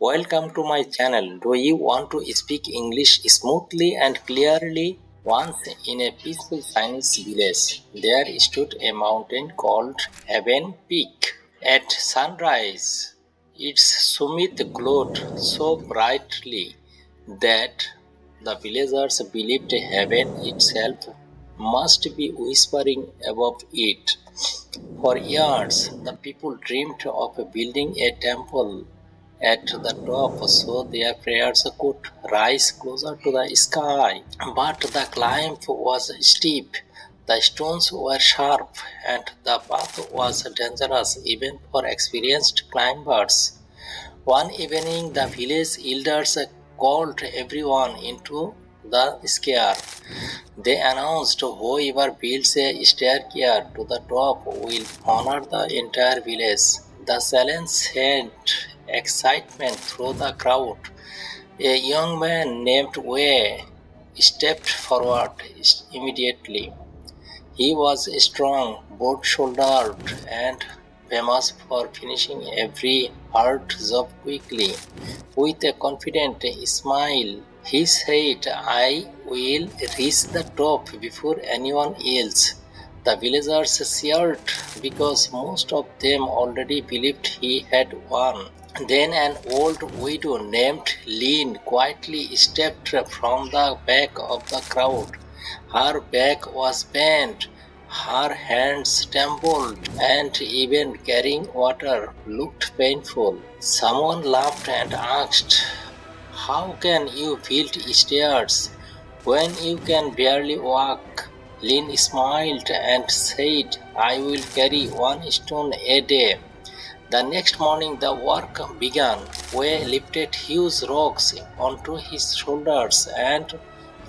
Welcome to my channel. Do you want to speak English smoothly and clearly? Once in a peaceful Chinese village, there stood a mountain called Heaven Peak. At sunrise, its summit glowed so brightly that the villagers believed heaven itself must be whispering above it. For years, the people dreamed of building a temple at the top so their prayers could rise closer to the sky. But the climb was steep, the stones were sharp, and the path was dangerous even for experienced climbers. One evening, the village elders called everyone into the scare. They announced whoever builds a staircase to the top will honor the entire village. The challenge sent excitement through the crowd. A young man named Wei stepped forward immediately. He was strong, broad-shouldered, and famous for finishing every hard job quickly. With a confident smile, he said, "I will reach the top before anyone else." The villagers cheered because most of them already believed he had won. Then an old widow named Lin quietly stepped from the back of the crowd. Her back was bent, her hands trembled, and even carrying water looked painful. Someone laughed and asked, "How can you build stairs when you can barely walk?" Lin smiled and said, "I will carry one stone a day." The next morning the work began. Wei lifted huge rocks onto his shoulders and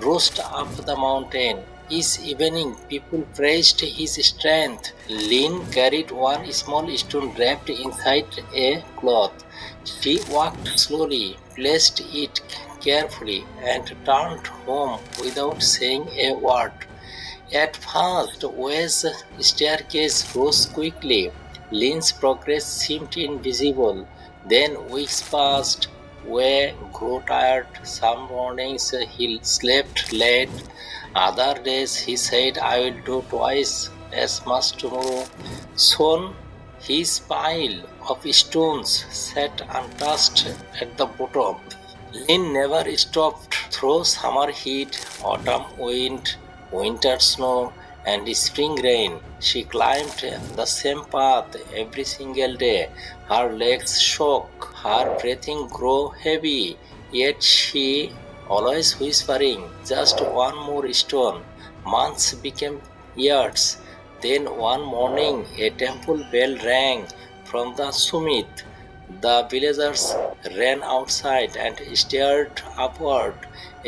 rushed up the mountain. Each evening people praised his strength. Lin carried one small stone wrapped inside a cloth. She walked slowly, placed it carefully, and returned home without saying a word. At first, Wei's staircase rose quickly. Lin's progress seemed invisible. Then weeks passed. Wei grew tired. Some mornings he slept late. Other days he said, "I will do twice as much tomorrow." Soon his pile of stones sat untouched at the bottom. Lin never stopped through summer heat, autumn wind, winter snow, and spring rain. She climbed the same path every single day. Her legs shook, her breathing grew heavy, yet she always whispering, "Just one more stone." Months became years. Then one morning a temple bell rang from the summit. The villagers ran outside and stared upward.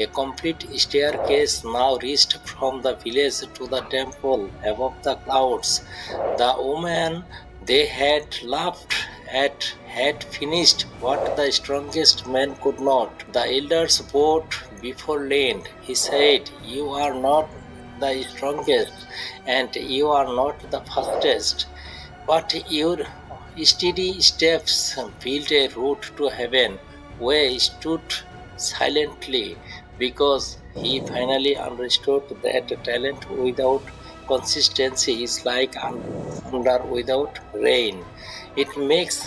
A complete staircase now reached from the village to the temple above the clouds. The woman they had laughed at had finished what the strongest man could not. The elders bowed before Lane. He said, "You are not the strongest and you are not the fastest, but your steady steps built a route to heaven." Wei stood silently because he finally understood that talent without consistency is like thunder without rain. It makes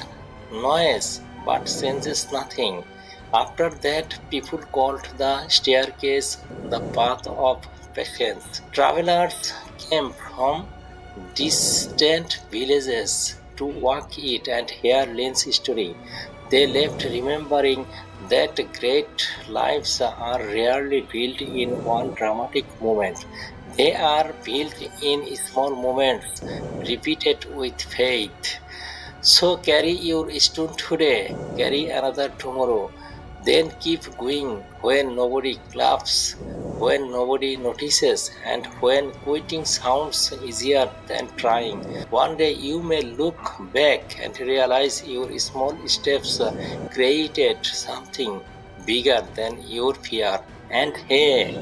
noise but changes nothing. After that, people called the staircase the path of patience. Travelers came from distant villages to walk it and hear Lynn's story. They left remembering that great lives are rarely built in one dramatic moment. They are built in small moments, repeated with faith. So carry your stone today, carry another tomorrow, then keep going when nobody claps, when nobody notices, and when quitting sounds easier than trying. One day you may look back and realize your small steps created something bigger than your fear. And hey,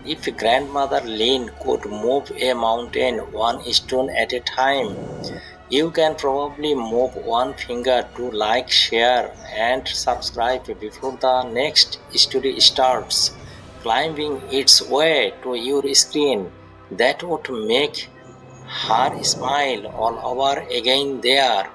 if Grandmother Lane could move a mountain one stone at a time, You can probably move one finger to like, share, and subscribe before the next story starts climbing its way to your screen. That would make her smile all over again there.